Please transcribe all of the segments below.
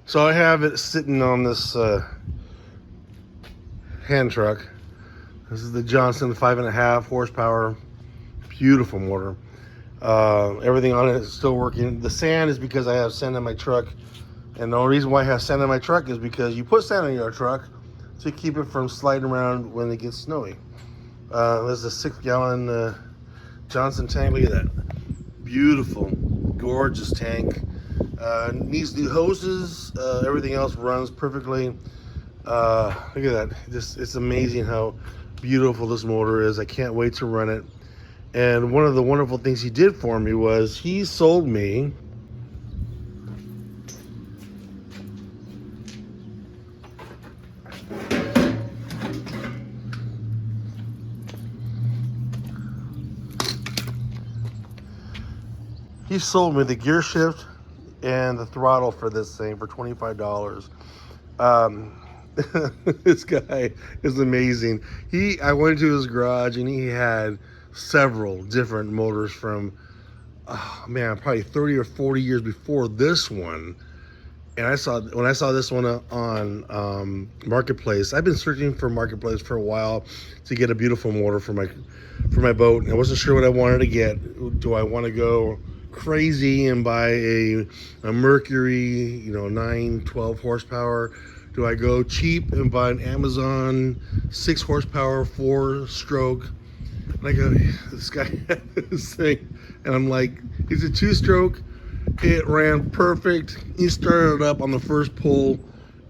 So I have it sitting on this hand truck. This is the Johnson 5.5 horsepower, beautiful motor. Everything on it is still working. The sand is because I have sand in my truck, and the only reason why I have sand in my truck is because you put sand in your truck to keep it from sliding around when it gets snowy. There's a 6-gallon Johnson tank. Look at that, beautiful, gorgeous tank. Needs new hoses. Everything else runs perfectly. Look at that. It's amazing how beautiful this motor is. I can't wait to run it. And one of the wonderful things he did for me was he sold me the gear shift and the throttle for this thing for $25. This guy is amazing. I went to his garage and he had several different motors from, oh man, probably 30 or 40 years before this one. And when I saw this one on Marketplace. I've been searching for Marketplace for a while to get a beautiful motor for my boat. I wasn't sure what I wanted to get. Do I want to go crazy and buy a Mercury, 9-12 horsepower? Do I go cheap and buy an Amazon 6 horsepower 4-stroke? And I go, this guy had this thing, and I'm like, it's a 2-stroke. It ran perfect. He started it up on the first pull,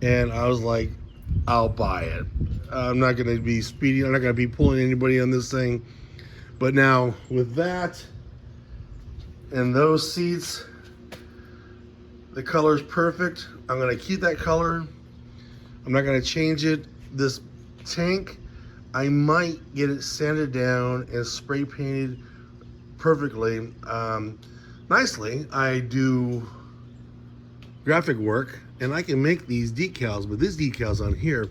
and I was like, I'll buy it. I'm not going to be speedy. I'm not going to be pulling anybody on this thing. But now with that and those seats, the color's perfect. I'm going to keep that color. I'm not going to change it. This tank, I might get it sanded down and spray painted perfectly. Nicely. I do graphic work and I can make these decals, but these decals on here,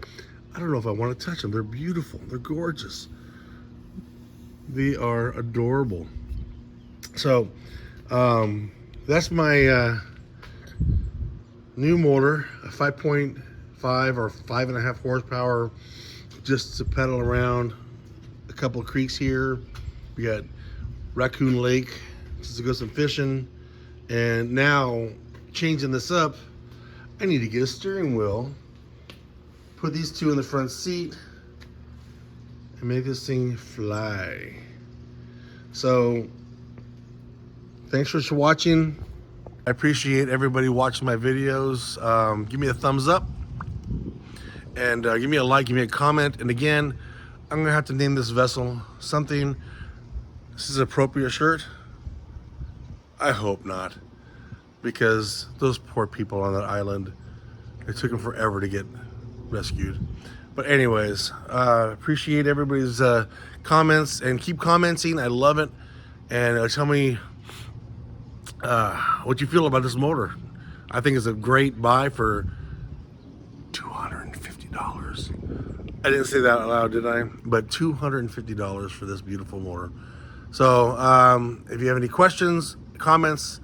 I don't know if I want to touch them. They're beautiful. They're gorgeous. They are adorable. So that's my new motor, a 5.5 or 5.5 horsepower, just to pedal around a couple of creeks here. We got Raccoon Lake just to go some fishing. And now changing this up, I need to get a steering wheel, put these two in the front seat, and make this thing fly. So thanks for watching. I appreciate everybody watching my videos. Give me a thumbs up and give me a like, give me a comment. And again, I'm gonna have to name this vessel something. This is an appropriate shirt. I hope not, because those poor people on that island, it took them forever to get rescued. But anyways, appreciate everybody's comments, and keep commenting. I love it. And tell me what you feel about this motor. I think it's a great buy for $250. I didn't say that out loud, did I? But $250 for this beautiful motor. So if you have any questions, comments,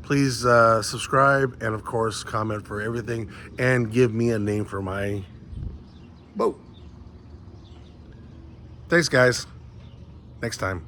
please subscribe, and of course comment for everything, and give me a name for my boat. Thanks guys. Next time.